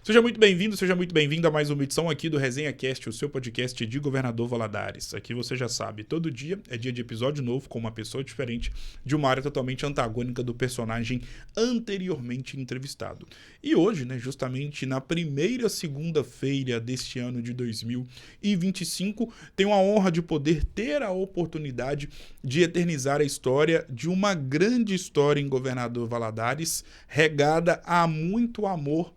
Seja muito bem-vindo, seja muito bem-vinda a mais uma edição aqui do Resenha Cast, o seu podcast de Governador Valadares. Aqui você já sabe, todo dia é dia de episódio novo com uma pessoa diferente de uma área totalmente antagônica do personagem anteriormente entrevistado. E hoje, justamente na primeira segunda-feira deste ano de 2025, tenho a honra de poder ter a oportunidade de eternizar a história de uma grande história em Governador Valadares, regada a muito amor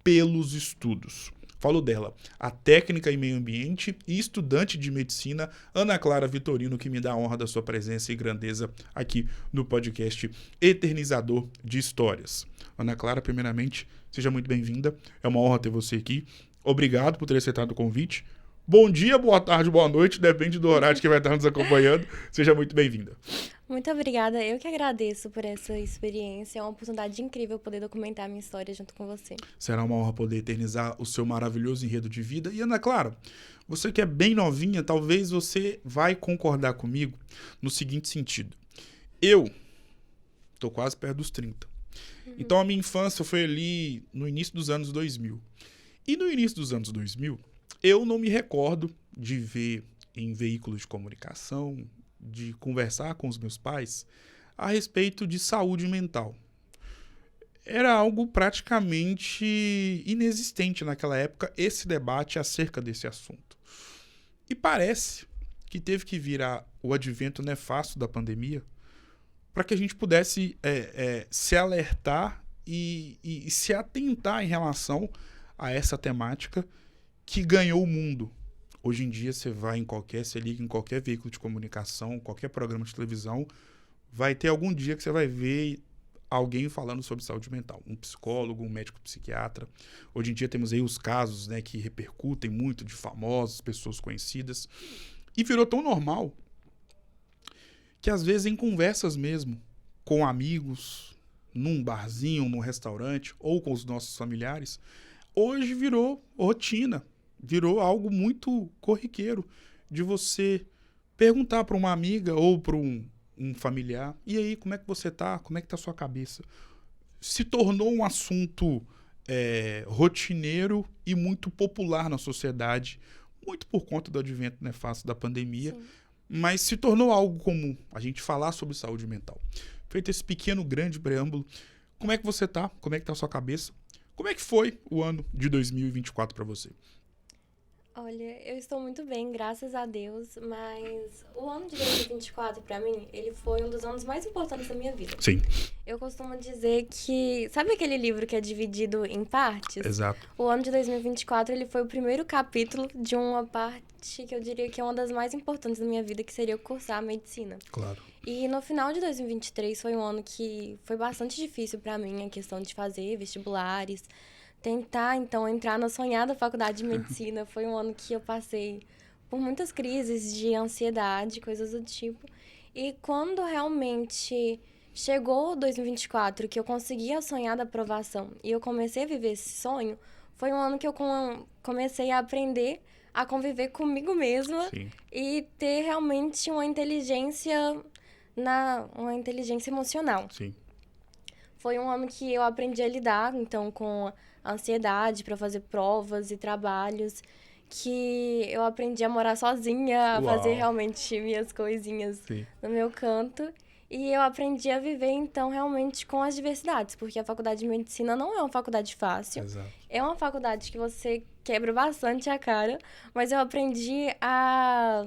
pelos estudos. Falo dela, a técnica em meio ambiente e estudante de medicina, Ana Clara Vitorino, que me dá a honra da sua presença e grandeza aqui no podcast Eternizador de Histórias. Ana Clara, primeiramente, seja muito bem-vinda. É uma honra ter você aqui. Obrigado por ter aceitado o convite. Bom dia, boa tarde, boa noite, depende do horário que vai estar nos acompanhando. Seja muito bem-vinda. Muito obrigada, eu que agradeço por essa experiência, é uma oportunidade incrível poder documentar a minha história junto com você. Será uma honra poder eternizar o seu maravilhoso enredo de vida. E Ana Clara, você que é bem novinha, talvez você vai concordar comigo no seguinte sentido. Eu tô quase perto dos 30. Então a minha infância foi ali no início dos anos 2000. E no início dos anos 2000, eu não me recordo de ver em veículos de comunicação, de conversar com os meus pais a respeito de saúde mental. Era algo praticamente inexistente naquela época, esse debate acerca desse assunto. E parece que teve que virar o advento nefasto da pandemia para que a gente pudesse se alertar e se atentar em relação a essa temática que ganhou o mundo. Hoje em dia você liga em qualquer veículo de comunicação, qualquer programa de televisão, vai ter algum dia que você vai ver alguém falando sobre saúde mental. Um psicólogo, um médico psiquiatra. Hoje em dia temos aí os casos que repercutem muito de famosos, pessoas conhecidas. E virou tão normal que às vezes em conversas mesmo, com amigos, num barzinho, num restaurante ou com os nossos familiares, hoje virou rotina. Virou algo muito corriqueiro de você perguntar para uma amiga ou para um familiar, e aí, como é que você tá? Como é que tá a sua cabeça? Se tornou um assunto rotineiro e muito popular na sociedade, muito por conta do advento nefasto da pandemia, Sim. mas se tornou algo comum a gente falar sobre saúde mental. Feito esse pequeno, grande preâmbulo, como é que você tá? Como é que tá a sua cabeça? Como é que foi o ano de 2024 para você? Olha, eu estou muito bem, graças a Deus, mas o ano de 2024, pra mim, ele foi um dos anos mais importantes da minha vida. Sim. Eu costumo dizer que... Sabe aquele livro que é dividido em partes? Exato. O ano de 2024, ele foi o primeiro capítulo de uma parte que eu diria que é uma das mais importantes da minha vida, que seria cursar a medicina. Claro. E no final de 2023 foi um ano que foi bastante difícil pra mim, a questão de fazer vestibulares, tentar, então, entrar na sonhada faculdade de medicina. Foi um ano que eu passei por muitas crises de ansiedade, coisas do tipo. E quando realmente chegou 2024, que eu consegui a sonhada aprovação e eu comecei a viver esse sonho, foi um ano que eu comecei a aprender a conviver comigo mesma. Sim. E ter realmente uma inteligência emocional. Sim. Foi um ano que eu aprendi a lidar, então, com a ansiedade para fazer provas e trabalhos, que eu aprendi a morar sozinha, a fazer realmente minhas coisinhas Sim. no meu canto. E eu aprendi a viver, então, realmente com as diversidades, porque a faculdade de medicina não é uma faculdade fácil. Exato. É uma faculdade que você quebra bastante a cara, mas eu aprendi a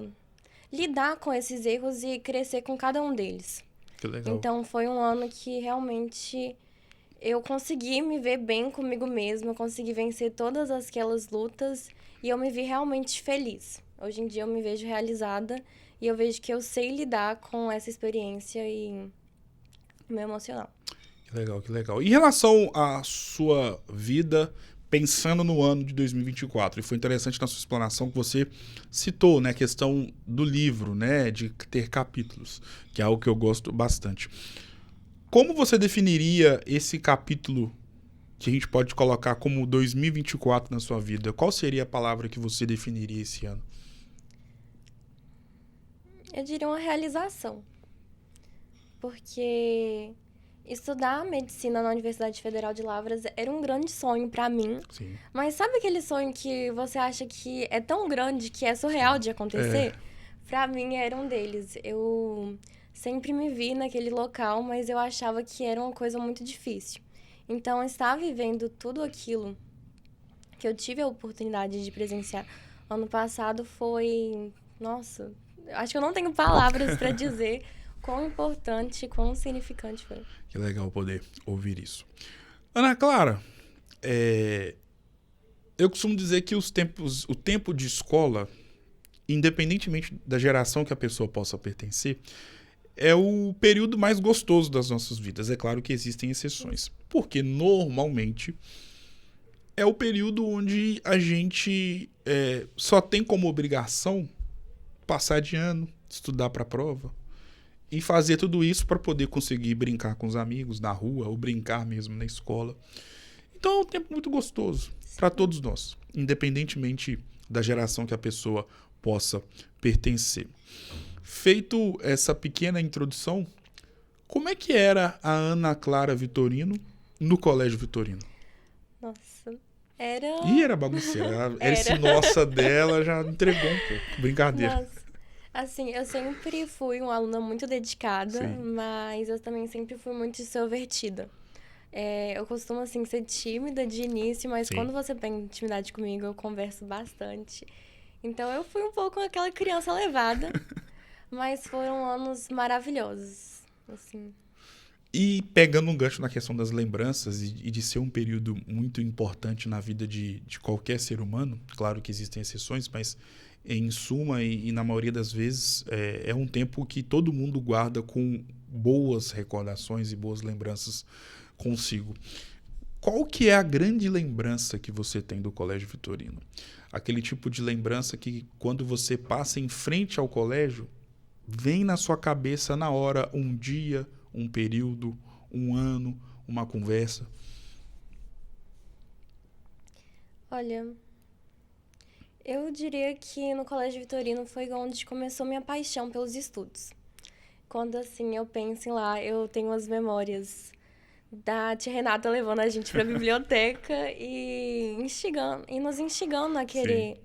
lidar com esses erros e crescer com cada um deles. Que legal. Então, foi um ano que realmente eu consegui me ver bem comigo mesma, eu consegui vencer todas aquelas lutas e eu me vi realmente feliz. Hoje em dia eu me vejo realizada e eu vejo que eu sei lidar com essa experiência e o meu emocional. Que legal, que legal. Em relação à sua vida, pensando no ano de 2024, e foi interessante na sua explanação que você citou, a questão do livro, de ter capítulos, que é algo que eu gosto bastante. Como você definiria esse capítulo que a gente pode colocar como 2024 na sua vida? Qual seria a palavra que você definiria esse ano? Eu diria uma realização. Porque Estudar medicina na Universidade Federal de Lavras era um grande sonho pra mim. Sim. Mas sabe aquele sonho que você acha que é tão grande que é surreal de acontecer? Pra mim era um deles. Eu sempre me vi naquele local, mas eu achava que era uma coisa muito difícil. Então, estar vivendo tudo aquilo que eu tive a oportunidade de presenciar ano passado foi... Nossa, acho que eu não tenho palavras pra dizer quão importante, quão significante foi. Que legal poder ouvir isso. Ana Clara, eu costumo dizer que o tempo de escola, independentemente da geração que a pessoa possa pertencer, é o período mais gostoso das nossas vidas. É claro que existem exceções, porque normalmente é o período onde a gente só tem como obrigação passar de ano, estudar para a prova e fazer tudo isso para poder conseguir brincar com os amigos na rua ou brincar mesmo na escola. Então é um tempo muito gostoso para todos nós, independentemente da geração que a pessoa possa pertencer. Feito essa pequena introdução, como é que era a Ana Clara Vitorino no Colégio Vitorino? Nossa, era... Ih, era bagunceira. Esse nossa dela já entregou um pouco. Brincadeira. Nossa. Assim, eu sempre fui uma aluna muito dedicada, Sim. mas eu também sempre fui muito extrovertida. Eu costumo, assim, ser tímida de início, mas Sim. quando você tem intimidade comigo, eu converso bastante. Então, eu fui um pouco aquela criança levada, mas foram anos maravilhosos, assim. E pegando um gancho na questão das lembranças e de ser um período muito importante na vida de qualquer ser humano, claro que existem exceções, mas em suma e na maioria das vezes é um tempo que todo mundo guarda com boas recordações e boas lembranças consigo. Qual que é a grande lembrança que você tem do Colégio Vitorino? Aquele tipo de lembrança que quando você passa em frente ao colégio, vem na sua cabeça na hora um dia, um período, um ano, uma conversa? Olha, eu diria que no Colégio Vitorino foi onde começou minha paixão pelos estudos. Quando, assim, eu penso em lá, eu tenho as memórias da tia Renata levando a gente pra biblioteca e nos instigando a querer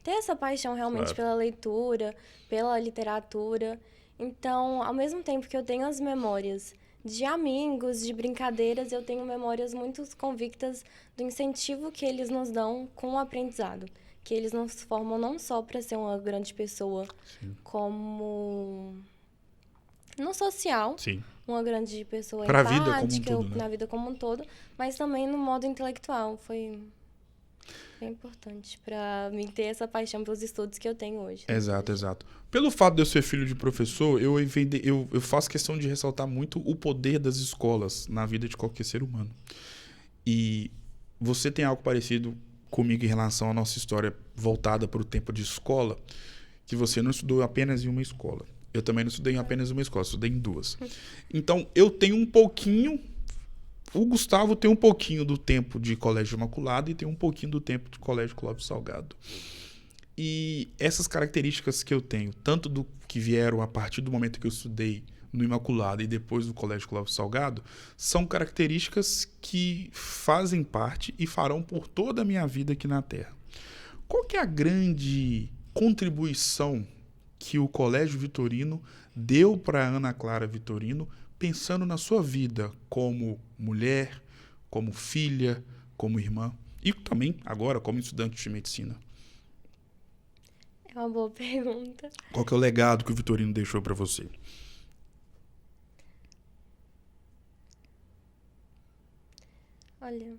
ter essa paixão realmente pela leitura, pela literatura. Então, ao mesmo tempo que eu tenho as memórias de amigos, de brincadeiras, eu tenho memórias muito convictas do incentivo que eles nos dão com o aprendizado. Que eles nos formam não só para ser uma grande pessoa, como no social, uma grande pessoa pra empática, vida como um todo, né? na vida como um todo, mas também no modo intelectual. Foi bem importante para mim ter essa paixão pelos estudos que eu tenho hoje. Exato, exato. Pelo fato de eu ser filho de professor, eu faço questão de ressaltar muito o poder das escolas na vida de qualquer ser humano. E você tem algo parecido comigo em relação à nossa história voltada para o tempo de escola, que você não estudou apenas em uma escola. Eu também não estudei em apenas uma escola, estudei em duas. Então, eu tenho um pouquinho... O Gustavo tem um pouquinho do tempo de Colégio Imaculado e tem um pouquinho do tempo de Colégio Clóvis Salgado. E essas características que eu tenho, tanto do que vieram a partir do momento que eu estudei no Imaculado e depois no Colégio Clóvis Salgado, são características que fazem parte e farão por toda a minha vida aqui na Terra. Qual que é a grande contribuição que o Colégio Vitorino deu para Ana Clara Vitorino, pensando na sua vida como mulher, como filha, como irmã e também agora como estudante de medicina? É uma boa pergunta. Qual que é o legado que o Vitorino deixou para você? Olha,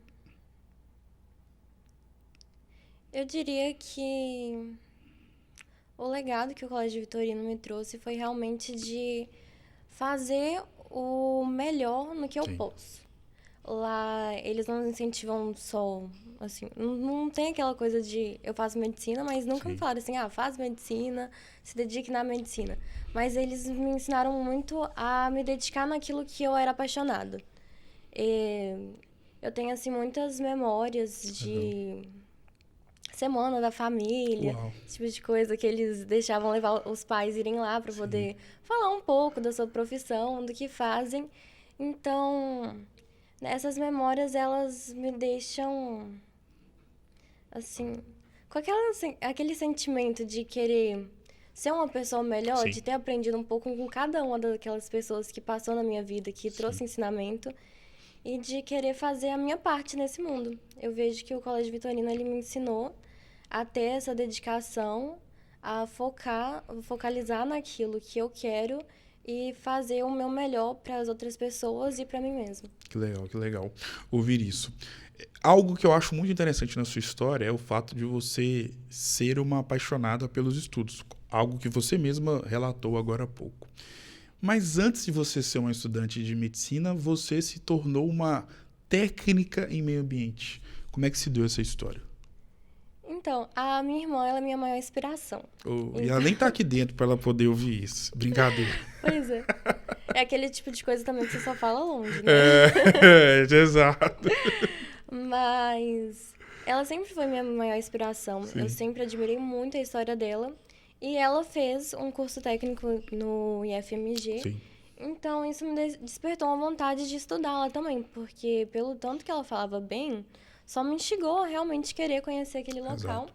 eu diria que o legado que o Colégio Vitorino me trouxe foi realmente de fazer o melhor no que eu posso. Lá, eles não incentivam só, assim, não tem aquela coisa de eu faço medicina, mas nunca me falaram assim, faz medicina, se dedique na medicina. Mas eles me ensinaram muito a me dedicar naquilo que eu era apaixonada. Eu tenho, assim, muitas memórias de semana da família, esse tipo de coisa que eles deixavam levar os pais irem lá para poder falar um pouco da sua profissão, do que fazem. Então, essas memórias, elas me deixam, assim, com aquele sentimento de querer ser uma pessoa melhor, Sim, de ter aprendido um pouco com cada uma daquelas pessoas que passou na minha vida, que sim. trouxe ensinamento, e de querer fazer a minha parte nesse mundo. Eu vejo que o Colégio Vitorino, ele me ensinou a ter essa dedicação, a focalizar naquilo que eu quero e fazer o meu melhor para as outras pessoas e para mim mesmo. Que legal ouvir isso. Algo que eu acho muito interessante na sua história é o fato de você ser uma apaixonada pelos estudos. Algo que você mesma relatou agora há pouco. Mas antes de você ser uma estudante de medicina, você se tornou uma técnica em meio ambiente. Como é que se deu essa história? Então, a minha irmã, ela é minha maior inspiração. E ela Então, nem tá aqui dentro para ela poder ouvir isso. Brincadeira. pois é. É aquele tipo de coisa também que você só fala longe, né? Exato. Mas ela sempre foi minha maior inspiração. Eu Sim, sempre admirei muito a história dela. E ela fez um curso técnico no IFMG. sim, Então, isso me despertou uma vontade de estudá-la também. Porque, pelo tanto que ela falava bem, só me instigou a realmente querer conhecer aquele local. exato.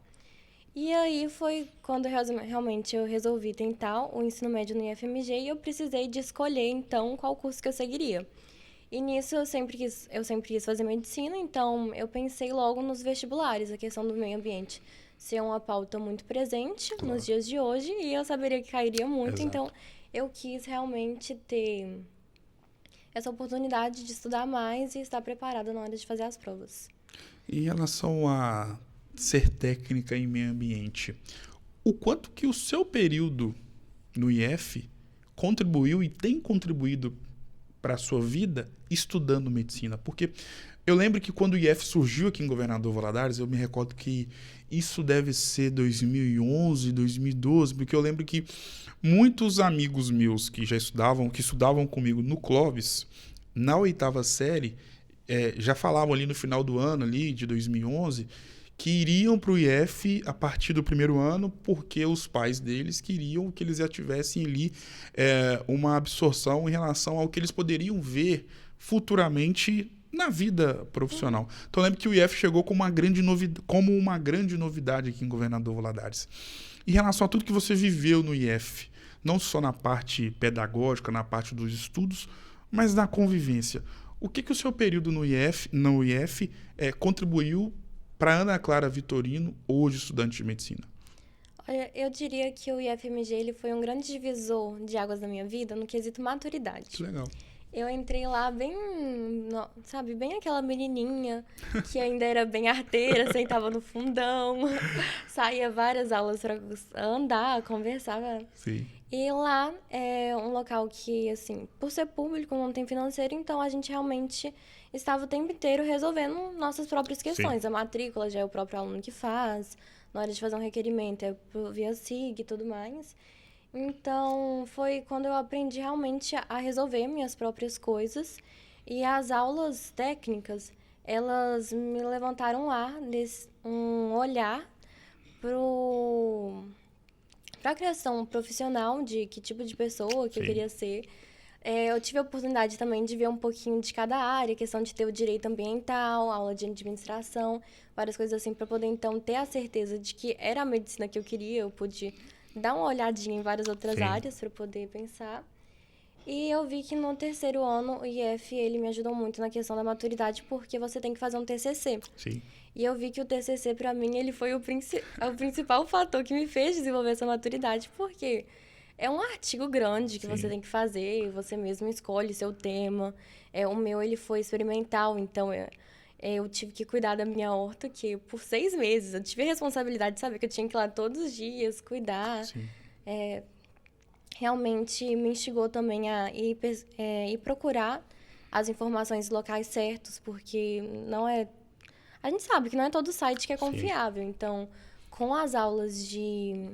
E aí foi quando realmente eu resolvi tentar o ensino médio no IFMG e eu precisei de escolher, então, qual curso que eu seguiria. E nisso eu sempre quis fazer medicina, então eu pensei logo nos vestibulares, a questão do meio ambiente ser uma pauta muito presente nos Claro, dias de hoje e eu saberia que cairia muito, exato. então eu quis realmente ter essa oportunidade de estudar mais e estar preparada na hora de fazer as provas. Em relação a ser técnica em meio ambiente, o quanto que o seu período no IF contribuiu e tem contribuído para a sua vida estudando medicina? Porque eu lembro que quando o IF surgiu aqui em Governador Valadares, eu me recordo que isso deve ser 2011, 2012, porque eu lembro que muitos amigos meus que estudavam comigo no Clovis, na oitava série, já falavam ali no final do ano ali de 2011 que iriam para o IF a partir do primeiro ano porque os pais deles queriam que eles já tivessem ali uma absorção em relação ao que eles poderiam ver futuramente na vida profissional. Então eu lembro que o IF chegou como uma grande novidade aqui em Governador Valadares. Em relação a tudo que você viveu no IF, não só na parte pedagógica, na parte dos estudos, mas na convivência. O que o seu período no IF contribuiu para Ana Clara Vitorino, hoje estudante de medicina? Olha, eu diria que o IFMG ele foi um grande divisor de águas da minha vida no quesito Que maturidade. legal. Eu entrei lá bem, sabe, bem aquela menininha que ainda era bem arteira, sentava no fundão, saía várias aulas para andar, conversar. Sim. E lá é um local que, assim, por ser público, não tem financeiro, então a gente realmente estava o tempo inteiro resolvendo nossas próprias Sim. questões. A matrícula já é o próprio aluno que faz, na hora de fazer um requerimento é via SIG e tudo mais. Então, foi quando eu aprendi realmente a resolver minhas próprias coisas. E as aulas técnicas, elas me levantaram um olhar para a criação profissional de que tipo de pessoa que eu Sim. queria ser. Eu tive a oportunidade também de ver um pouquinho de cada área, questão de ter o direito ambiental, aula de administração, várias coisas assim, para poder então ter a certeza de que era a medicina que eu queria. Eu pude dar uma olhadinha em várias outras Sim. áreas para poder pensar. E eu vi que no terceiro ano o IF ele me ajudou muito na questão da maturidade, porque você tem que fazer um TCC. Sim. E eu vi que o TCC, para mim, ele foi o principal fator que me fez desenvolver essa maturidade, porque é um artigo grande que você Sim. tem que fazer, você mesmo escolhe seu tema. O meu, ele foi experimental, então eu tive que cuidar da minha horta, que por 6 meses eu tive a responsabilidade de saber que eu tinha que ir lá todos os dias, cuidar. Sim. Realmente me instigou também a ir procurar as informações locais certos, porque não é... A gente sabe que não é todo site que é Sim. confiável, então, com as aulas de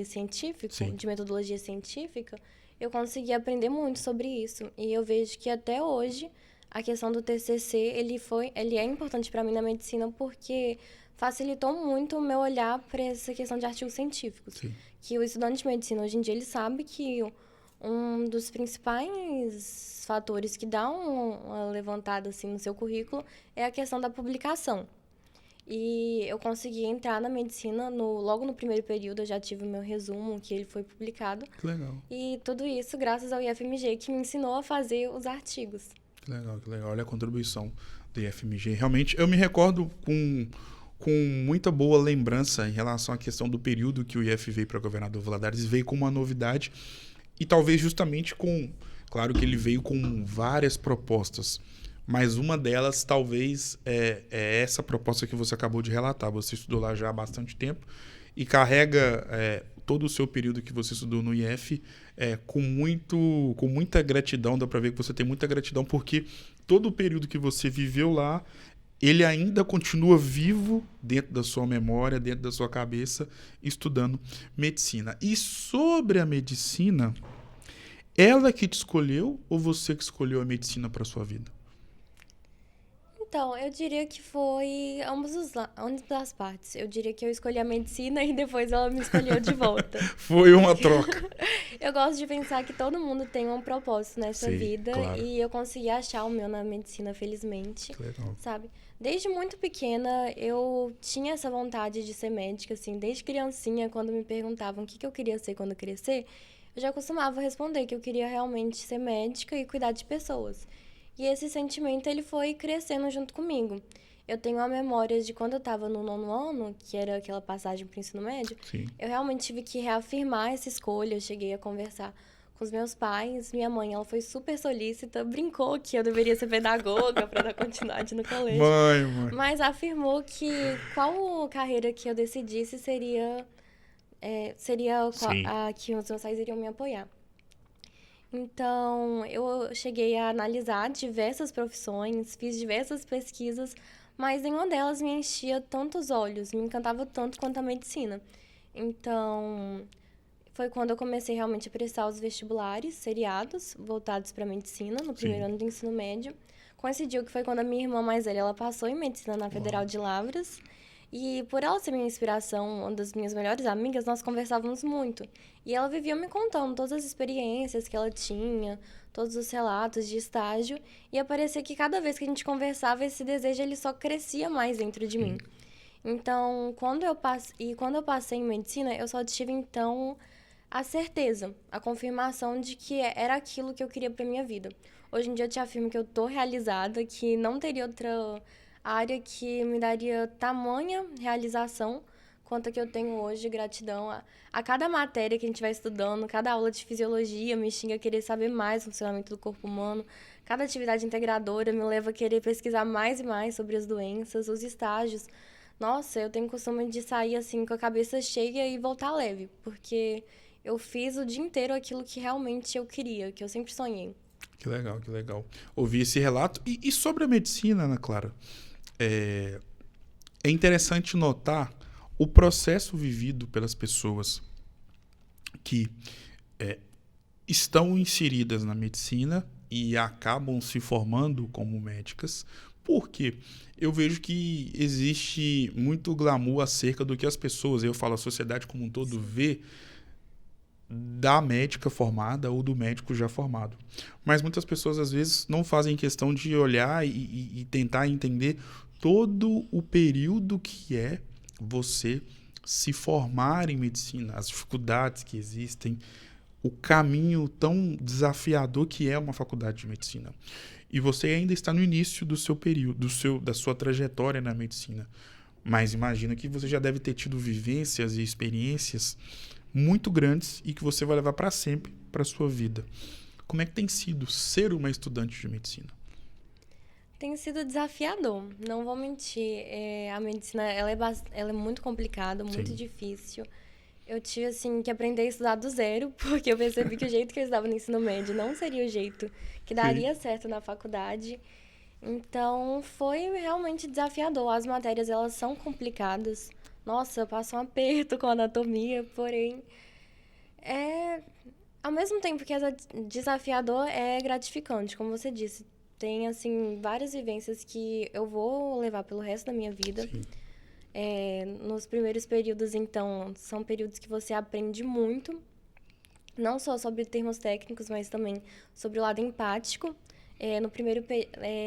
científico, Sim. de metodologia científica, eu consegui aprender muito sobre isso. E eu vejo que até hoje a questão do TCC, ele é importante para mim na medicina porque facilitou muito o meu olhar para essa questão de artigos científicos. Sim. Que o estudante de medicina hoje em dia ele sabe que um dos principais fatores que dá uma levantada assim no seu currículo é a questão da publicação. E eu consegui entrar na medicina logo no primeiro período, eu já tive o meu resumo, que ele foi publicado. Que legal. E tudo isso graças ao IFMG, que me ensinou a fazer os artigos. Que legal, que legal. Olha a contribuição do IFMG. Realmente, eu me recordo com muita boa lembrança em relação à questão do período que o IF veio para Governador Valadares, veio com uma novidade e talvez justamente com... Claro que ele veio com várias propostas, mas uma delas talvez é essa proposta que você acabou de relatar. Você estudou lá já há bastante tempo e carrega todo o seu período que você estudou no IF com muita gratidão. Dá para ver que você tem muita gratidão porque todo o período que você viveu lá, ele ainda continua vivo dentro da sua memória, dentro da sua cabeça, estudando medicina. E sobre a medicina, ela que te escolheu ou você que escolheu a medicina para sua vida? Então, eu diria que foi ambas as partes. Eu diria que eu escolhi a medicina e depois ela me escolheu de volta. Foi uma troca. Eu gosto de pensar que todo mundo tem um propósito nessa vida. Claro. E eu consegui achar o meu na medicina, felizmente. Que legal. Sabe? Desde muito pequena, eu tinha essa vontade de ser médica, assim. Desde criancinha, quando me perguntavam o que eu queria ser quando eu crescer, eu já costumava responder que eu queria realmente ser médica e cuidar de pessoas. E esse sentimento, ele foi crescendo junto comigo. Eu tenho a memória de quando eu estava no 9º ano, que era aquela passagem para o ensino médio, Sim. Eu realmente tive que reafirmar essa escolha. Eu cheguei a conversar com os meus pais. Minha mãe, ela foi super solícita, brincou que eu deveria ser pedagoga para dar continuidade no colégio. Mãe. Mas afirmou que qual carreira que eu decidisse seria a que os meus pais iriam me apoiar. Então, eu cheguei a analisar diversas profissões, fiz diversas pesquisas, mas nenhuma delas me enchia tantos olhos, me encantava tanto quanto a medicina. Então, foi quando eu comecei realmente a prestar os vestibulares seriados, voltados para medicina, no primeiro ano do ensino médio. Coincidiu que foi quando a minha irmã mais velha, ela passou em medicina na Federal de Lavras. E por ela ser minha inspiração, uma das minhas melhores amigas, nós conversávamos muito. E ela vivia me contando todas as experiências que ela tinha, todos os relatos de estágio. E parecia que cada vez que a gente conversava, esse desejo ele só crescia mais dentro de mim. Então, quando eu passei em medicina, eu só tive, então, a certeza, a confirmação de que era aquilo que eu queria para minha vida. Hoje em dia eu te afirmo que eu tô realizada, que não teria outra área que me daria tamanha realização quanto a que eu tenho hoje, gratidão a cada matéria que a gente vai estudando, cada aula de fisiologia me instiga a querer saber mais do funcionamento do corpo humano, cada atividade integradora me leva a querer pesquisar mais e mais sobre as doenças, os estágios. Nossa, eu tenho o costume de sair assim com a cabeça cheia e voltar leve, porque eu fiz o dia inteiro aquilo que realmente eu queria, que eu sempre sonhei. Que legal, que legal. Ouvi esse relato. E sobre a medicina, Ana Clara? É interessante notar o processo vivido pelas pessoas que estão inseridas na medicina e acabam se formando como médicas, porque eu vejo que existe muito glamour acerca do que as pessoas, eu falo a sociedade como um todo, vê da médica formada ou do médico já formado. Mas muitas pessoas às vezes não fazem questão de olhar e tentar entender todo o período que é você se formar em medicina, as dificuldades que existem, o caminho tão desafiador que é uma faculdade de medicina. E você ainda está no início do seu período, da sua trajetória na medicina. Mas imagina que você já deve ter tido vivências e experiências muito grandes e que você vai levar para sempre para a sua vida. Como é que tem sido ser uma estudante de medicina? Tem sido desafiador, não vou mentir. A medicina ela é muito complicada, muito difícil. Eu tive assim, que aprender a estudar do zero, porque eu percebi que o jeito que eu estudava no ensino médio não seria o jeito que daria certo na faculdade. Então, foi realmente desafiador. As matérias, elas são complicadas. Nossa, eu passo um aperto com a anatomia, porém, ao mesmo tempo que é desafiador, é gratificante, como você disse. Tem, assim, várias vivências que eu vou levar pelo resto da minha vida. Nos primeiros períodos, então, são períodos que você aprende muito. não só sobre termos técnicos, mas também sobre o lado empático. No primeiro,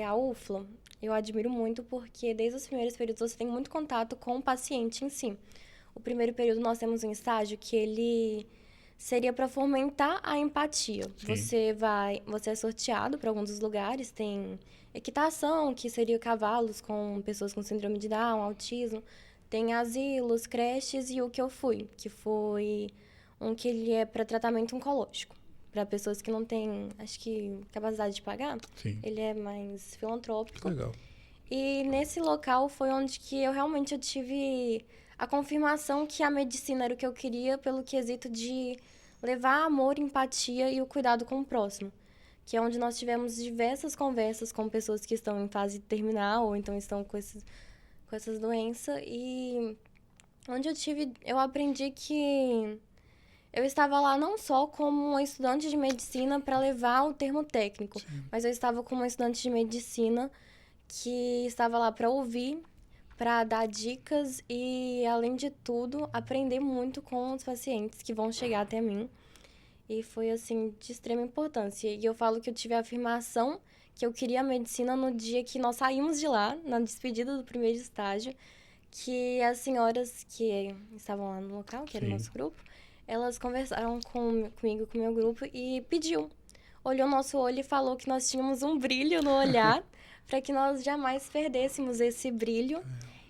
a UFLA, eu admiro muito porque desde os primeiros períodos você tem muito contato com o paciente em si. O primeiro período nós temos um estágio que ele seria para fomentar a empatia. Sim. Você é sorteado para alguns dos lugares, tem equitação, que seria cavalos com pessoas com síndrome de Down, autismo, tem asilos, creches e o que eu fui, que foi um que ele é para tratamento oncológico, para pessoas que não têm, acho que, capacidade de pagar. Sim. Ele é mais filantrópico. Legal. E nesse local foi onde que eu realmente tive a confirmação que a medicina era o que eu queria pelo quesito de levar amor, empatia e o cuidado com o próximo. Que é onde nós tivemos diversas conversas com pessoas que estão em fase terminal ou então estão com essas doenças. E onde eu aprendi que eu estava lá não só como uma estudante de medicina para levar o termo técnico, Sim. mas eu estava como uma estudante de medicina que estava lá para ouvir, para dar dicas e, além de tudo, aprender muito com os pacientes que vão chegar até mim. E foi, assim, de extrema importância. E eu falo que eu tive a afirmação que eu queria a medicina no dia que nós saímos de lá, na despedida do primeiro estágio, que as senhoras que estavam lá no local, que era o Sim. nosso grupo, elas conversaram comigo, com o meu grupo, e olhou o nosso olho e falou que nós tínhamos um brilho no olhar, para que nós jamais perdêssemos esse brilho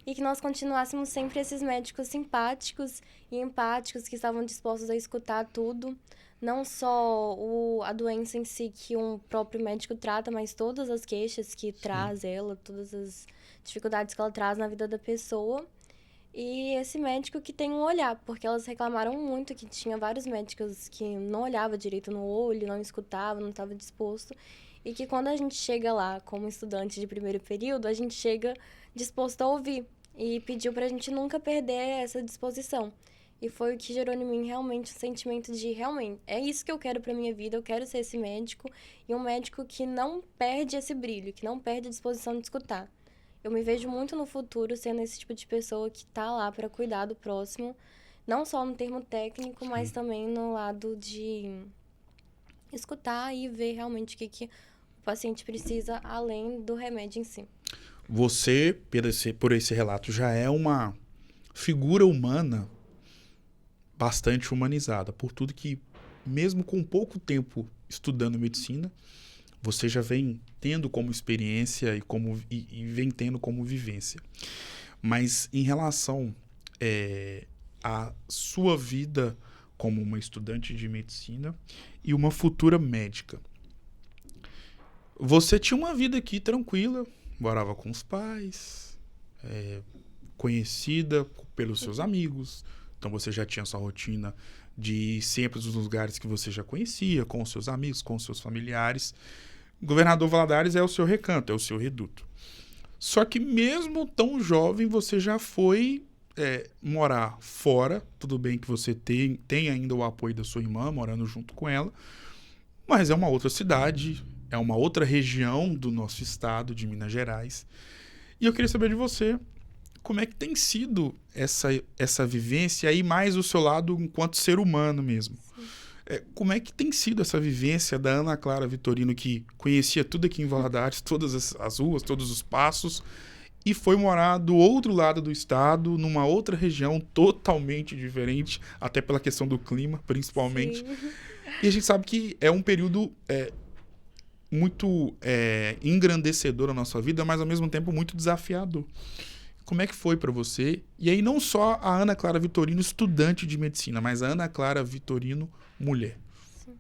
e que nós continuássemos sempre esses médicos simpáticos e empáticos que estavam dispostos a escutar tudo, não só a doença em si que um próprio médico trata, mas todas as queixas que traz ela, todas as dificuldades que ela traz na vida da pessoa. E esse médico que tem um olhar, porque elas reclamaram muito que tinha vários médicos que não olhava direito no olho, não escutava, não estava disposto. E que quando a gente chega lá como estudante de primeiro período, a gente chega disposto a ouvir. E pediu pra gente nunca perder essa disposição. E foi o que gerou em mim realmente o sentimento de, realmente, é isso que eu quero pra minha vida, eu quero ser esse médico. E um médico que não perde esse brilho, que não perde a disposição de escutar. Eu me vejo muito no futuro sendo esse tipo de pessoa que tá lá para cuidar do próximo, não só no termo técnico, mas também no lado de escutar e ver realmente o que o paciente precisa, além do remédio em si. Você, por esse relato, já é uma figura humana bastante humanizada, por tudo que, mesmo com pouco tempo estudando medicina, você já vem tendo como experiência e vem tendo como vivência. Mas em relação à sua vida como uma estudante de medicina e uma futura médica, você tinha uma vida aqui tranquila, morava com os pais, conhecida pelos seus amigos, então você já tinha sua rotina de ir sempre nos lugares que você já conhecia, com os seus amigos, com os seus familiares. Governador Valadares é o seu recanto, é o seu reduto. Só que mesmo tão jovem, você já foi morar fora. Tudo bem que você tem ainda o apoio da sua irmã, morando junto com ela, mas é uma outra cidade, é uma outra região do nosso estado, de Minas Gerais. E eu queria saber de você, como é que tem sido essa vivência e mais o seu lado enquanto ser humano mesmo. Como é que tem sido essa vivência da Ana Clara Vitorino, que conhecia tudo aqui em Valadares, todas as ruas, todos os passos, e foi morar do outro lado do estado, numa outra região totalmente diferente, até pela questão do clima, principalmente. Sim. E a gente sabe que é um período muito engrandecedor na nossa vida, mas ao mesmo tempo muito desafiador. Como é que foi para você? E aí não só a Ana Clara Vitorino, estudante de medicina, mas a Ana Clara Vitorino, mulher. Sim.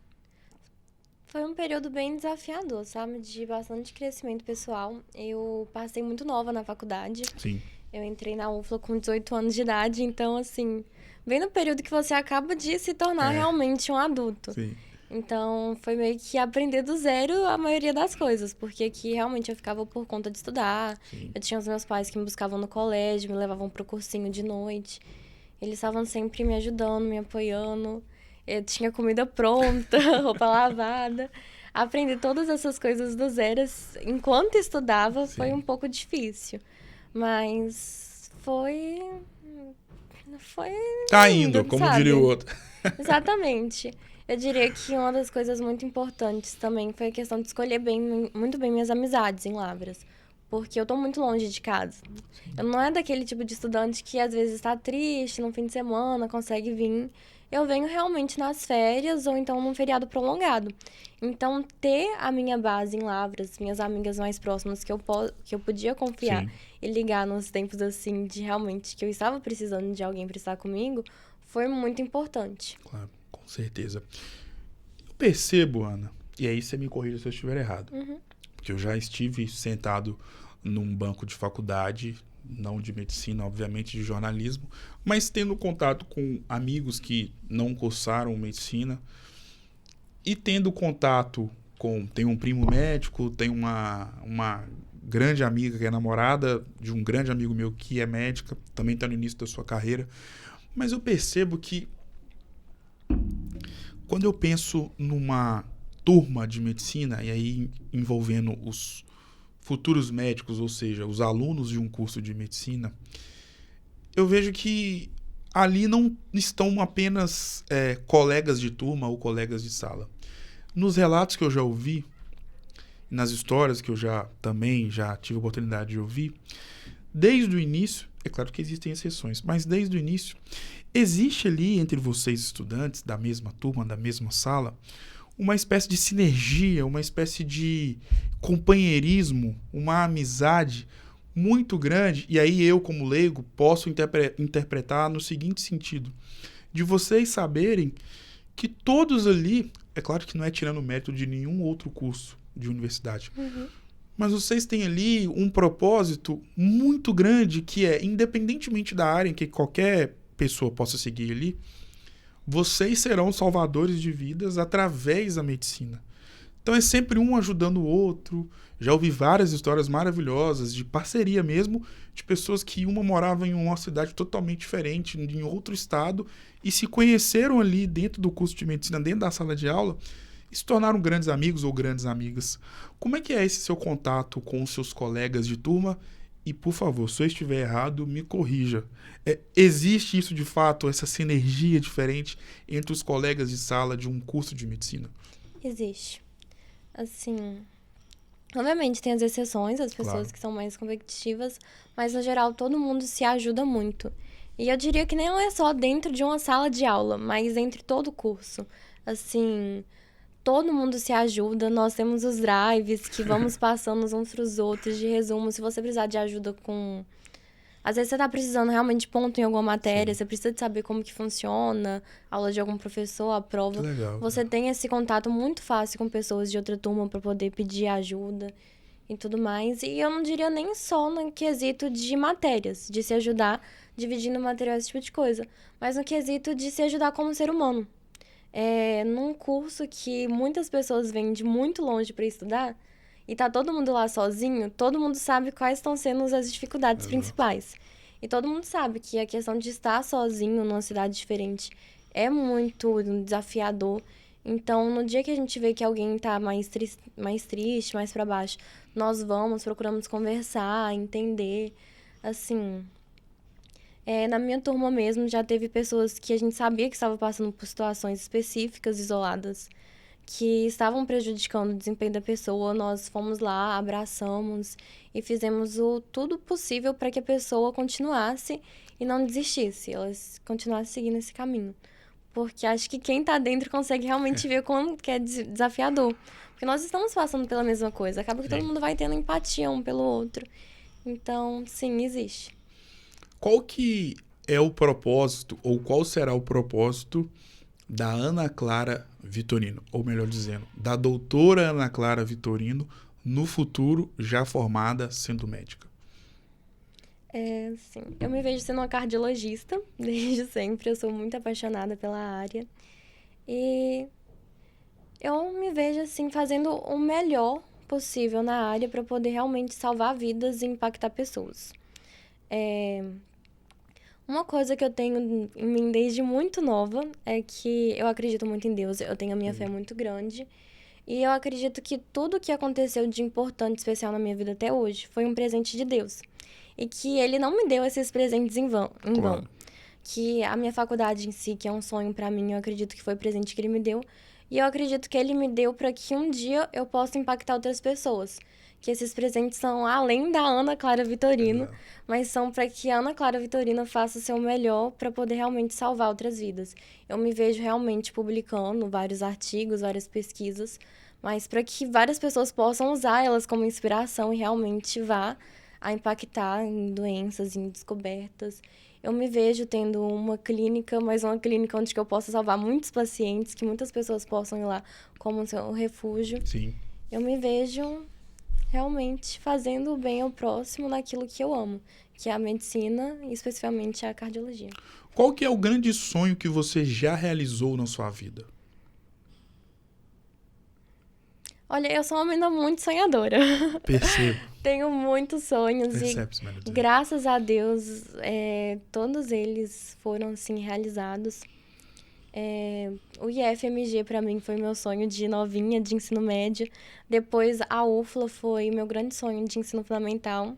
Foi um período bem desafiador, sabe? De bastante crescimento pessoal. Eu passei muito nova na faculdade. Sim. Eu entrei na UFLA com 18 anos de idade, então, assim, bem no período que você acaba de se tornar realmente um adulto. Sim. Então, foi meio que aprender do zero a maioria das coisas, porque aqui realmente eu ficava por conta de estudar. Sim. Eu tinha os meus pais que me buscavam no colégio, me levavam pro cursinho de noite. Eles estavam sempre me ajudando, me apoiando. Eu tinha comida pronta, roupa lavada. Aprender todas essas coisas do zero enquanto estudava foi um pouco difícil. Mas foi Tá indo, como sabe? diria o outro. Exatamente. Eu diria que uma das coisas muito importantes também foi a questão de escolher muito bem minhas amizades em Lavras. Porque eu tô muito longe de casa. Eu não é daquele tipo de estudante que às vezes está triste no fim de semana, consegue vir. Eu venho realmente nas férias ou então num feriado prolongado. Então, ter a minha base em Lavras, minhas amigas mais próximas que eu podia confiar Sim, e ligar nos tempos assim de realmente que eu estava precisando de alguém para estar comigo, foi muito importante. claro, com certeza. Eu percebo, Ana, e aí você me corrija se eu estiver errado, porque eu já estive sentado num banco de faculdade, não de medicina, obviamente, de jornalismo, mas tendo contato com amigos que não cursaram medicina e tendo contato com... Tem um primo médico, tem uma grande amiga que é namorada de um grande amigo meu que é médica, também está no início da sua carreira, mas eu percebo que quando eu penso numa turma de medicina, e aí envolvendo os futuros médicos, ou seja, os alunos de um curso de medicina, eu vejo que ali não estão apenas colegas de turma ou colegas de sala. Nos relatos que eu já ouvi, nas histórias que eu já tive a oportunidade de ouvir, desde o início, é claro que existem exceções, mas desde o início, existe ali entre vocês estudantes da mesma turma, da mesma sala, uma espécie de sinergia, uma espécie de companheirismo, uma amizade muito grande. E aí eu, como leigo, posso interpretar no seguinte sentido: de vocês saberem que todos ali, é claro que não é tirando o mérito de nenhum outro curso de universidade, mas vocês têm ali um propósito muito grande que é, independentemente da área em que qualquer pessoa possa seguir ali, vocês serão salvadores de vidas através da medicina. Então é sempre um ajudando o outro. Já ouvi várias histórias maravilhosas de parceria mesmo, de pessoas que uma morava em uma cidade totalmente diferente, em outro estado, e se conheceram ali dentro do curso de medicina, dentro da sala de aula, e se tornaram grandes amigos ou grandes amigas. Como é que é esse seu contato com os seus colegas de turma? E, por favor, se eu estiver errado, me corrija. Existe isso de fato, essa sinergia diferente entre os colegas de sala de um curso de medicina? Existe. Assim, obviamente tem as exceções, as pessoas Claro. que são mais competitivas, mas no geral todo mundo se ajuda muito. E eu diria que não é só dentro de uma sala de aula, mas entre todo o curso. Assim, todo mundo se ajuda, nós temos os drives que vamos passando uns pros outros de resumo. Se você precisar de ajuda com... Às vezes você tá precisando realmente de ponto em alguma matéria, Sim. você precisa de saber como que funciona, a aula de algum professor, a Que prova. legal, Você cara. tem esse contato muito fácil com pessoas de outra turma para poder pedir ajuda e tudo mais. E eu não diria nem só no quesito de matérias, de se ajudar dividindo material, esse tipo de coisa, mas no quesito de se ajudar como ser humano. Num curso que muitas pessoas vêm de muito longe para estudar, e tá todo mundo lá sozinho, todo mundo sabe quais estão sendo as dificuldades Exato. principais. E todo mundo sabe que a questão de estar sozinho numa cidade diferente é muito desafiador. Então, no dia que a gente vê que alguém tá mais triste, mais para baixo, nós procuramos conversar, entender. Assim, na minha turma mesmo, já teve pessoas que a gente sabia que estavam passando por situações específicas, isoladas, que estavam prejudicando o desempenho da pessoa. Nós fomos lá, abraçamos e fizemos tudo possível para que a pessoa continuasse e não desistisse, ela continuasse seguindo esse caminho. Porque acho que quem tá dentro consegue realmente ver como que é desafiador. Porque nós estamos passando pela mesma coisa. Acaba que todo Sim. mundo vai tendo empatia um pelo outro. Então, sim, existe. Qual que é o propósito, ou qual será o propósito da Ana Clara Vitorino? Ou melhor dizendo, da doutora Ana Clara Vitorino, no futuro, já formada, sendo médica? Sim. Eu me vejo sendo uma cardiologista, desde sempre. Eu sou muito apaixonada pela área. E eu me vejo, assim, fazendo o melhor possível na área para poder realmente salvar vidas e impactar pessoas. Uma coisa que eu tenho em mim desde muito nova é que eu acredito muito em Deus, eu tenho a minha fé muito grande. E eu acredito que tudo que aconteceu de importante, especial na minha vida até hoje, foi um presente de Deus. E que ele não me deu esses presentes em vão. Claro. que a minha faculdade em si, que é um sonho pra mim, eu acredito que foi presente que ele me deu. E eu acredito que ele me deu para que um dia eu possa impactar outras pessoas. Que esses presentes são além da Ana Clara Vitorino, Exato. mas são para que a Ana Clara Vitorino faça o seu melhor para poder realmente salvar outras vidas. Eu me vejo realmente publicando vários artigos, várias pesquisas, mas para que várias pessoas possam usar elas como inspiração e realmente vá a impactar em doenças, em descobertas. Eu me vejo tendo uma clínica, mas uma clínica onde eu possa salvar muitos pacientes, que muitas pessoas possam ir lá como um refúgio. Sim. Eu me vejo realmente fazendo o bem ao próximo naquilo que eu amo, que é a medicina e especificamente a cardiologia. Qual que é o grande sonho que você já realizou na sua vida? Olha, eu sou uma menina muito sonhadora. Percebo. Tenho muitos sonhos Percebe-se, melhor e dizendo. graças a Deus todos eles foram assim realizados. O IFMG para mim foi meu sonho de novinha, de ensino médio. Depois a UFLA foi meu grande sonho de ensino fundamental.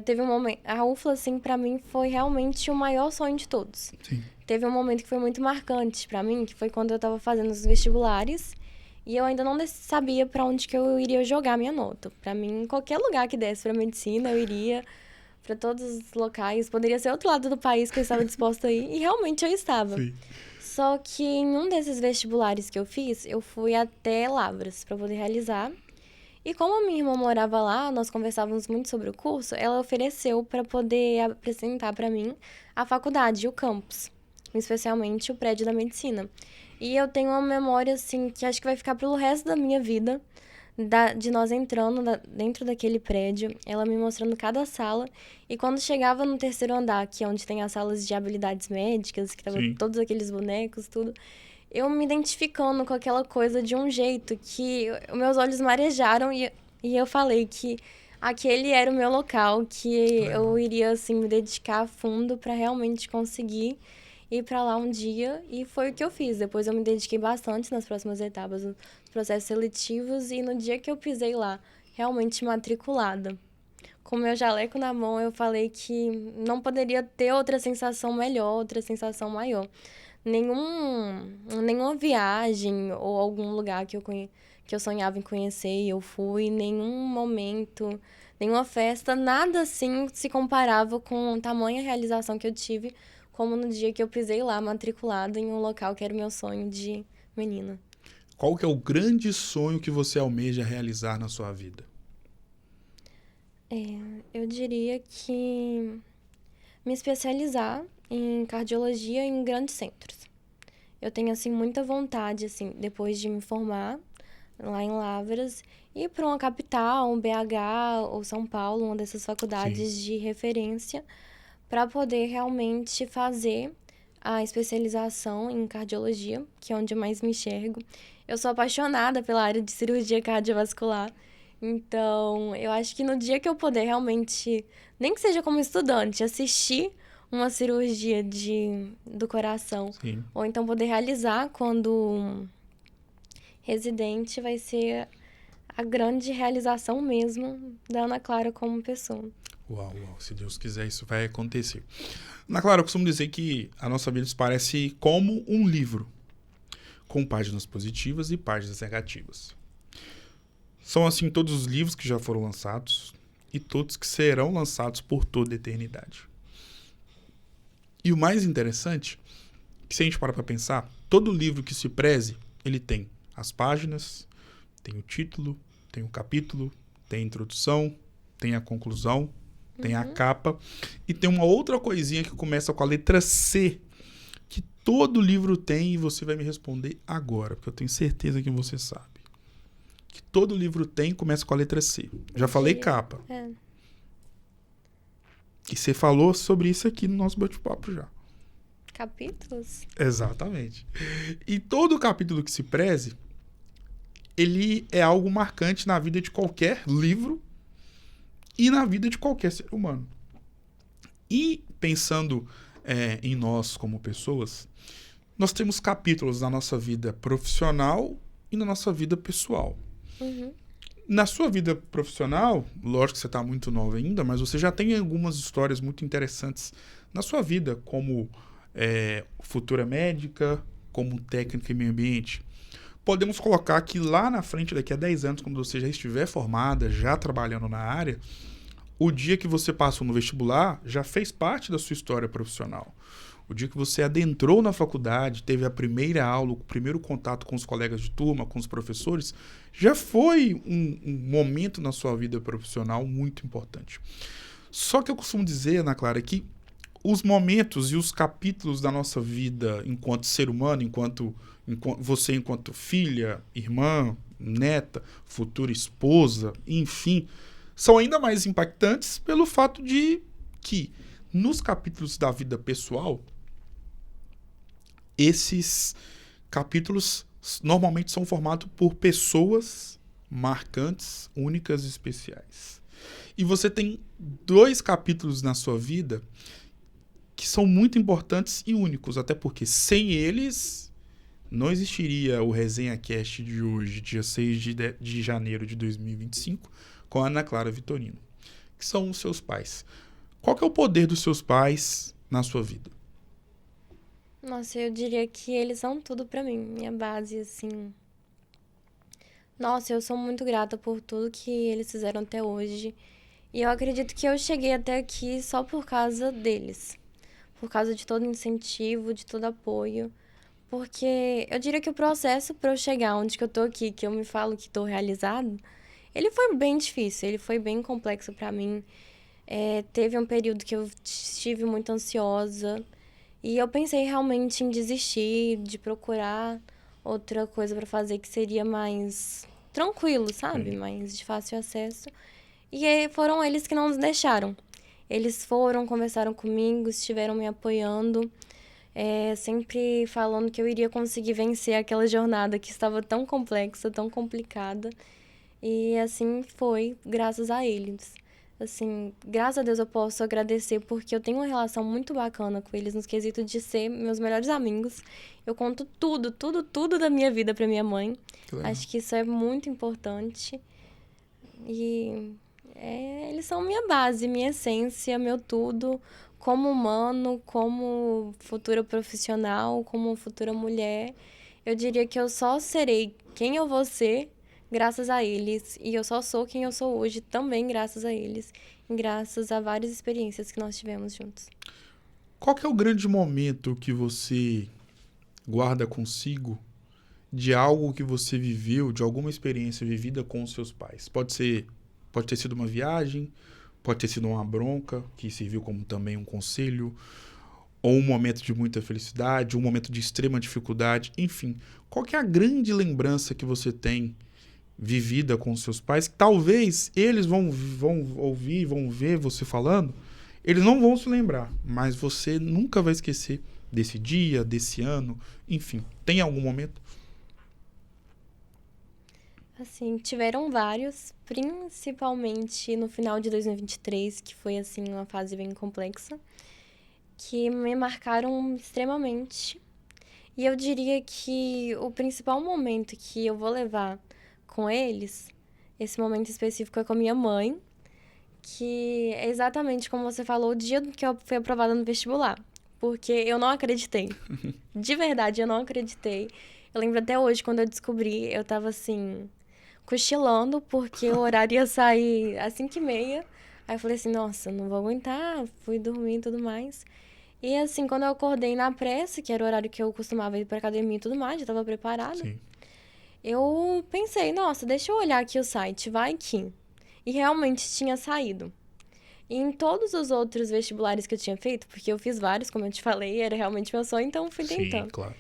Teve um momento, a UFLA assim para mim foi realmente o maior sonho de todos. Sim. Teve um momento que foi muito marcante para mim, que foi quando eu estava fazendo os vestibulares e eu ainda não sabia para onde que eu iria jogar minha nota. Para mim, qualquer lugar que desse para medicina, eu iria para todos os locais. Poderia ser outro lado do país que eu estava disposta a ir e realmente eu estava. Sim. Só que em um desses vestibulares que eu fiz, eu fui até Lavras para poder realizar. E como a minha irmã morava lá, nós conversávamos muito sobre o curso, ela ofereceu para poder apresentar para mim a faculdade, o campus, especialmente o prédio da medicina. E eu tenho uma memória, assim, que acho que vai ficar pelo resto da minha vida, de nós entrando dentro daquele prédio, ela me mostrando cada sala. E quando chegava no terceiro andar, que é onde tem as salas de habilidades médicas, que tava Sim. todos aqueles bonecos, tudo, eu me identificando com aquela coisa de um jeito que meus olhos marejaram e eu falei que aquele era o meu local, que eu iria, assim, me dedicar a fundo para realmente conseguir ir para lá um dia, e foi o que eu fiz. Depois eu me dediquei bastante nas próximas etapas, nos processos seletivos, e no dia que eu pisei lá, realmente matriculada, com meu jaleco na mão, eu falei que não poderia ter outra sensação melhor, outra sensação maior. Nenhuma viagem ou algum lugar que eu sonhava em conhecer e eu fui, nenhum momento, nenhuma festa, nada assim se comparava com a tamanha realização que eu tive, como no dia que eu pisei lá, matriculada em um local que era o meu sonho de menina. Qual que é o grande sonho que você almeja realizar na sua vida? Eu diria que me especializar em cardiologia em grandes centros. Eu tenho, assim, muita vontade, assim, depois de me formar lá em Lavras, ir para uma capital, um BH ou São Paulo, uma dessas faculdades de referência, para poder realmente fazer a especialização em cardiologia, que é onde eu mais me enxergo. Eu sou apaixonada pela área de cirurgia cardiovascular, então eu acho que no dia que eu puder realmente, nem que seja como estudante, assistir uma cirurgia do coração, Sim. ou então poder realizar quando residente, vai ser a grande realização mesmo da Ana Clara como pessoa. Uau, se Deus quiser, isso vai acontecer. Ana Clara, eu costumo dizer que a nossa vida se parece como um livro, com páginas positivas e páginas negativas. São assim todos os livros que já foram lançados e todos que serão lançados por toda a eternidade. E o mais interessante, que se a gente parar para pensar, todo livro que se preze, ele tem as páginas, tem o título, tem o capítulo, tem a introdução, tem a conclusão, tem a capa, e tem uma outra coisinha que começa com a letra C, que todo livro tem, e você vai me responder agora, porque eu tenho certeza que você sabe. Que todo livro tem, começa com a letra C. Já falei capa. E você falou sobre isso aqui no nosso bate-papo já. Capítulos? Exatamente. E todo capítulo que se preze, ele é algo marcante na vida de qualquer livro e na vida de qualquer ser humano. E pensando em nós como pessoas, nós temos capítulos na nossa vida profissional e na nossa vida pessoal. Na sua vida profissional, lógico que você está muito nova ainda, mas você já tem algumas histórias muito interessantes na sua vida como futura médica, como técnica em meio ambiente. Podemos colocar que lá na frente, daqui a 10 anos, quando você já estiver formada, já trabalhando na área, o dia que você passou no vestibular já fez parte da sua história profissional. O dia que você adentrou na faculdade, teve a primeira aula, o primeiro contato com os colegas de turma, com os professores, já foi um momento na sua vida profissional muito importante. Só que eu costumo dizer, Ana Clara, que os momentos e os capítulos da nossa vida enquanto ser humano, enquanto você enquanto filha, irmã, neta, futura esposa, enfim, são ainda mais impactantes pelo fato de que nos capítulos da vida pessoal, esses capítulos normalmente são formados por pessoas marcantes, únicas e especiais. E você tem 2 capítulos na sua vida que são muito importantes e únicos, até porque sem eles não existiria o Resenha Cast de hoje, dia 6 de janeiro de 2025, com a Ana Clara Vitorino, que são os seus pais. Qual que é o poder dos seus pais na sua vida? Nossa, eu diria que eles são tudo pra mim, minha base, assim. Nossa, eu sou muito grata por tudo que eles fizeram até hoje. E eu acredito que eu cheguei até aqui só por causa deles. Por causa de todo incentivo, de todo apoio. Porque eu diria que o processo para eu chegar onde que eu tô aqui, que eu me falo que tô realizado, ele foi bem difícil, ele foi bem complexo pra mim. Teve um período que eu estive muito ansiosa e eu pensei realmente em desistir, de procurar outra coisa pra fazer que seria mais tranquilo, sabe? Mais de fácil acesso. E foram eles que não nos deixaram. Eles foram, conversaram comigo, estiveram me apoiando, sempre falando que eu iria conseguir vencer aquela jornada que estava tão complexa, tão complicada. E assim foi, graças a eles. Assim, graças a Deus eu posso agradecer porque eu tenho uma relação muito bacana com eles, nos quesitos de ser meus melhores amigos. Eu conto tudo, tudo, tudo da minha vida pra minha mãe. Acho que isso é muito importante. E eles são minha base, minha essência, meu tudo, como humano, como futura profissional, como futura mulher. Eu diria que eu só serei quem eu vou ser graças a eles. E eu só sou quem eu sou hoje também graças a eles. E graças a várias experiências que nós tivemos juntos. Qual que é o grande momento que você guarda consigo de algo que você viveu, de alguma experiência vivida com os seus pais? Pode ter sido uma viagem, pode ter sido uma bronca, que serviu como também um conselho, ou um momento de muita felicidade, um momento de extrema dificuldade, enfim. Qual que é a grande lembrança que você tem vivida com os seus pais, que talvez eles vão ouvir, vão ver você falando, eles não vão se lembrar, mas você nunca vai esquecer desse dia, desse ano, enfim. Tem algum momento? Assim, tiveram vários, principalmente no final de 2023, que foi, assim, uma fase bem complexa, que me marcaram extremamente. E eu diria que o principal momento que eu vou levar com eles, esse momento específico é com a minha mãe, que é exatamente como você falou, o dia que eu fui aprovada no vestibular. Porque eu não acreditei. De verdade, eu não acreditei. Eu lembro até hoje, quando eu descobri, eu tava assim, cochilando, porque o horário ia sair às 5h30. Aí eu falei assim, nossa, não vou aguentar, fui dormir e tudo mais. E assim, quando eu acordei na pressa, que era o horário que eu costumava ir pra academia e tudo mais, já tava preparada. Sim. Eu pensei, nossa, deixa eu olhar aqui o site, vai que. E realmente tinha saído. E em todos os outros vestibulares que eu tinha feito, porque eu fiz vários, como eu te falei, era realmente meu sonho, então fui tentando. Sim, claro.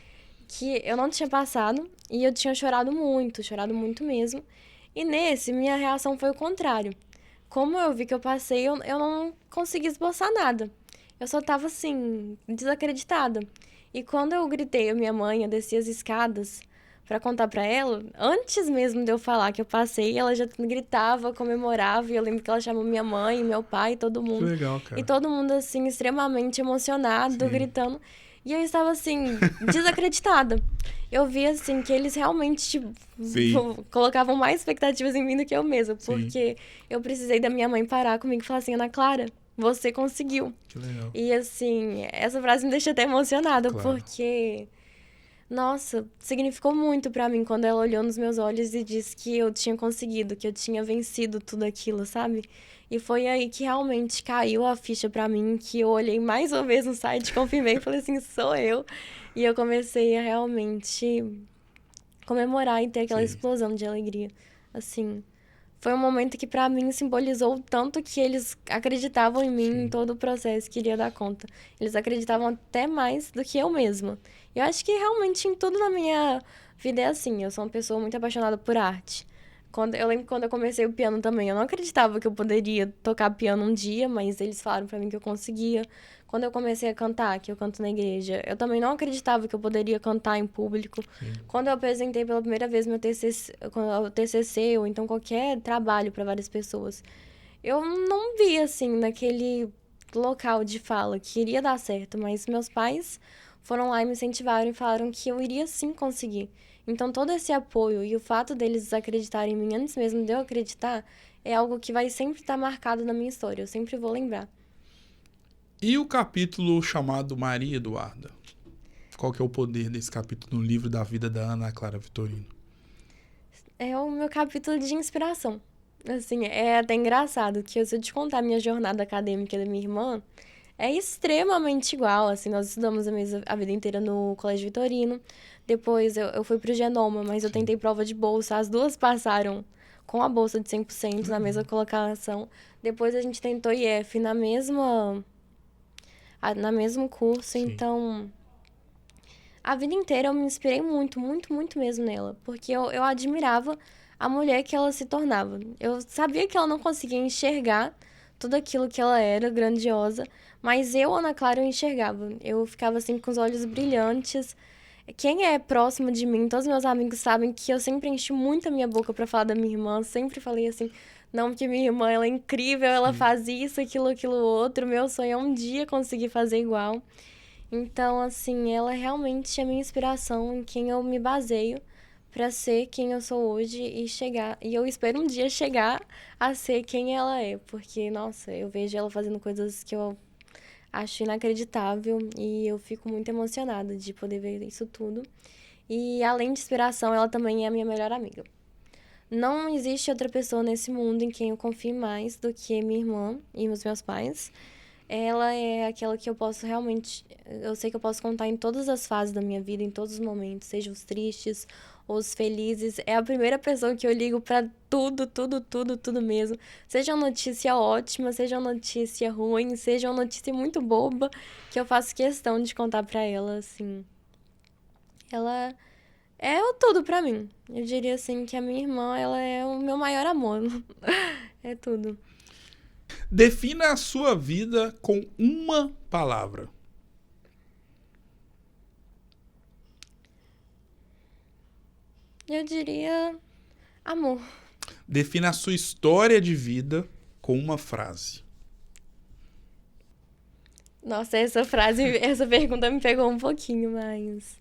Que eu não tinha passado e eu tinha chorado muito mesmo. E nesse, minha reação foi o contrário. Como eu vi que eu passei, eu não consegui esboçar nada. Eu só tava assim, desacreditada. E quando eu gritei a minha mãe, eu desci as escadas pra contar pra ela, antes mesmo de eu falar que eu passei, ela já gritava, comemorava, e eu lembro que ela chamou minha mãe, meu pai, todo mundo. Que legal, cara. E todo mundo, assim, extremamente emocionado, Sim. gritando. E eu estava, assim, desacreditada. Eu vi, assim, que eles realmente tipo, colocavam mais expectativas em mim do que eu mesma. Porque eu precisei da minha mãe parar comigo e falar assim, Ana Clara, você conseguiu. Que legal. E, assim, essa frase me deixa até emocionada, Claro. porque, nossa, significou muito pra mim quando ela olhou nos meus olhos e disse que eu tinha conseguido, que eu tinha vencido tudo aquilo, sabe? E foi aí que realmente caiu a ficha pra mim, que eu olhei mais uma vez no site, confirmei e falei assim, sou eu. E eu comecei a realmente comemorar e ter aquela Sim. explosão de alegria. Assim, foi um momento que pra mim simbolizou o tanto que eles acreditavam em mim, Sim. em todo o processo, que iria dar conta. Eles acreditavam até mais do que eu mesma. Eu acho que realmente em tudo na minha vida é assim. Eu sou uma pessoa muito apaixonada por arte. Eu lembro que quando eu comecei o piano também, eu não acreditava que eu poderia tocar piano um dia, mas eles falaram pra mim que eu conseguia. Quando eu comecei a cantar, que eu canto na igreja, eu também não acreditava que eu poderia cantar em público. Sim. Quando eu apresentei pela primeira vez meu TCC ou então qualquer trabalho para várias pessoas, eu não vi assim naquele local de fala que iria dar certo, mas meus pais foram lá e me incentivaram e falaram que eu iria sim conseguir. Então todo esse apoio e o fato deles acreditarem em mim antes mesmo de eu acreditar é algo que vai sempre estar marcado na minha história, eu sempre vou lembrar. E o capítulo chamado Maria Eduarda? Qual que é o poder desse capítulo no livro da vida da Ana Clara Vitorino? É o meu capítulo de inspiração. Assim, é até engraçado que se eu te contar a minha jornada acadêmica da minha irmã, é extremamente igual. Assim, nós estudamos a vida inteira no Colégio Vitorino. Depois eu fui pro Genoma, mas eu tentei prova de bolsa. As duas passaram com a bolsa de 100% na mesma colocação. Depois a gente tentou IF na mesmo curso. Sim. Então, a vida inteira eu me inspirei muito, muito, muito mesmo nela. Porque eu admirava a mulher que ela se tornava. Eu sabia que ela não conseguia enxergar tudo aquilo que ela era, grandiosa. Mas eu, Ana Clara, eu enxergava. Eu ficava assim com os olhos brilhantes. Quem é próximo de mim, todos meus amigos sabem que eu sempre enchi muito a minha boca pra falar da minha irmã. Sempre falei assim, não, porque minha irmã, ela é incrível, ela faz isso, aquilo, outro. Meu sonho é um dia conseguir fazer igual. Então, assim, ela realmente é a minha inspiração, em quem eu me baseio pra ser quem eu sou hoje e chegar. E eu espero um dia chegar a ser quem ela é, porque, nossa, eu vejo ela fazendo coisas que eu acho inacreditável e eu fico muito emocionada de poder ver isso tudo. E além de inspiração, ela também é a minha melhor amiga. Não existe outra pessoa nesse mundo em quem eu confie mais do que minha irmã e os meus pais. Ela é aquela que eu posso realmente... Eu sei que eu posso contar em todas as fases da minha vida, em todos os momentos, sejam os tristes ou os felizes. É a primeira pessoa que eu ligo pra tudo, tudo, tudo, tudo mesmo. Seja uma notícia ótima, seja uma notícia ruim, seja uma notícia muito boba, que eu faço questão de contar pra ela, assim. Ela é o tudo pra mim. Eu diria, assim, que a minha irmã, ela é o meu maior amor. É tudo. Defina a sua vida com uma palavra. Eu diria amor. Defina a sua história de vida com uma frase. Nossa, essa pergunta me pegou um pouquinho, mas...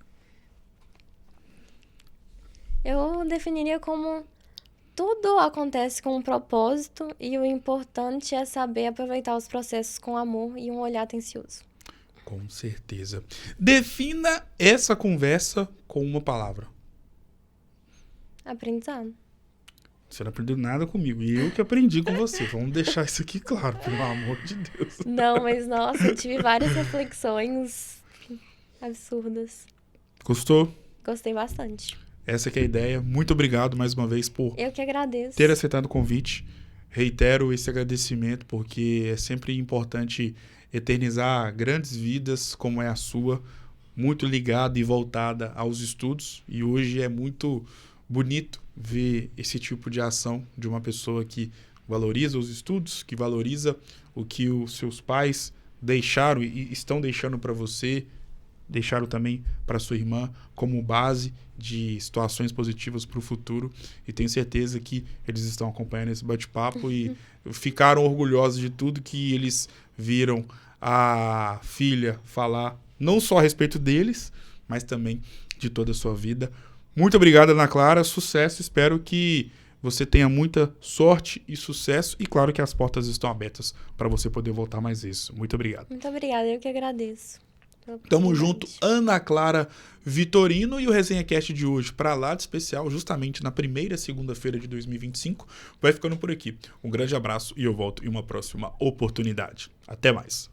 Eu definiria como tudo acontece com um propósito e o importante é saber aproveitar os processos com amor e um olhar atencioso. Com certeza. Defina essa conversa com uma palavra. Aprendizado. Você não aprendeu nada comigo. E eu que aprendi com você. Vamos deixar isso aqui claro, pelo amor de Deus. Não, mas nossa, eu tive várias reflexões absurdas. Gostou? Gostei bastante. Essa que é a ideia. Muito obrigado mais uma vez por Eu que agradeço. ter aceitado o convite. Reitero esse agradecimento porque é sempre importante eternizar grandes vidas como é a sua, muito ligada e voltada aos estudos. E hoje é muito bonito ver esse tipo de ação de uma pessoa que valoriza os estudos, que valoriza o que os seus pais deixaram e estão deixando para você, deixaram também para sua irmã como base de situações positivas para o futuro. E tenho certeza que eles estão acompanhando esse bate-papo e ficaram orgulhosos de tudo que eles viram a filha falar, não só a respeito deles, mas também de toda a sua vida. Muito obrigado, Ana Clara. Sucesso. Espero que você tenha muita sorte e sucesso. E claro que as portas estão abertas para você poder voltar mais vezes. Muito obrigado. Muito obrigada, eu que agradeço. Tamo junto, Ana Clara Vitorino, e o Resenha Cast de hoje, para lá de especial, justamente na primeira segunda-feira de 2025, vai ficando por aqui. Um grande abraço e eu volto em uma próxima oportunidade. Até mais.